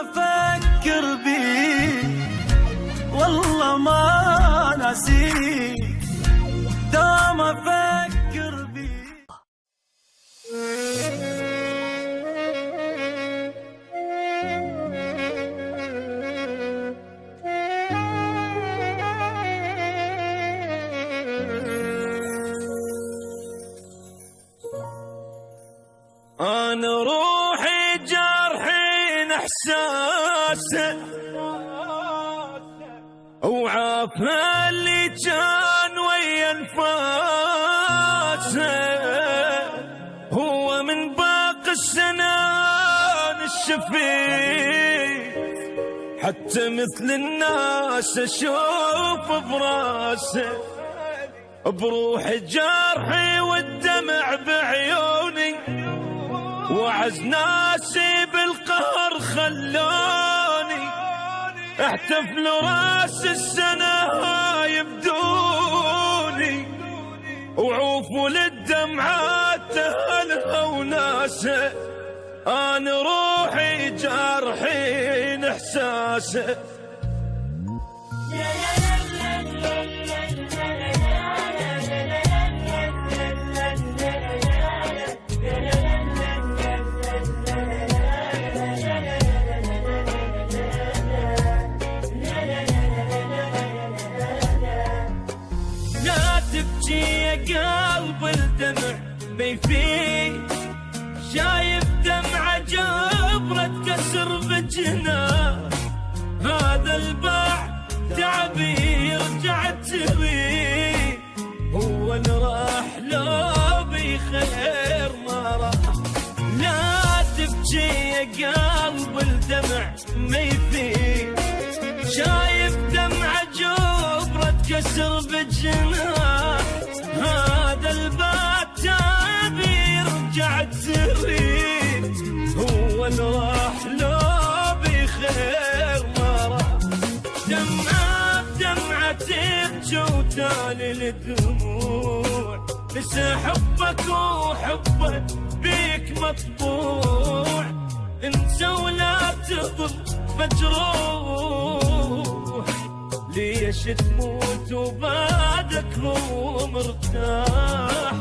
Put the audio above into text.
افكر بيك والله ما نسيك، دوم افكر بيك. انا روحي جرحين احساسه وعافى اللي كان ويا انفاسه، هو من باقي السنان الشفيت، حتى مثل الناس اشوف براسه، بروحي جرحي والدمع بعيوني، وعز ناسي بالقهر خلوني، احتفلوا راس السنة يبدوني، وعوفوا للدمعات اهلها وناسه، انا روحي جارحين احساسه. قلب الدمع بيفيد، شايف دمعة جبرة كسر بجناه، هذا الباع تعبي يرجع تبي، هو اللي راح لو بخير ما راح. لا تبكي يا قلب الدمع ما يفيد، شايف دمعة جبرة كسر بجناه، هذا الباب تابي يرجع تريد، هو اللي راح لو بخير ما راح. دمعة بدمعة تبكي وتالي الدموع، نسى حبك وحبك بيك مطبوع، انسى ولا تظل مجروح، ليش تموت وبعدك هو مرتاح.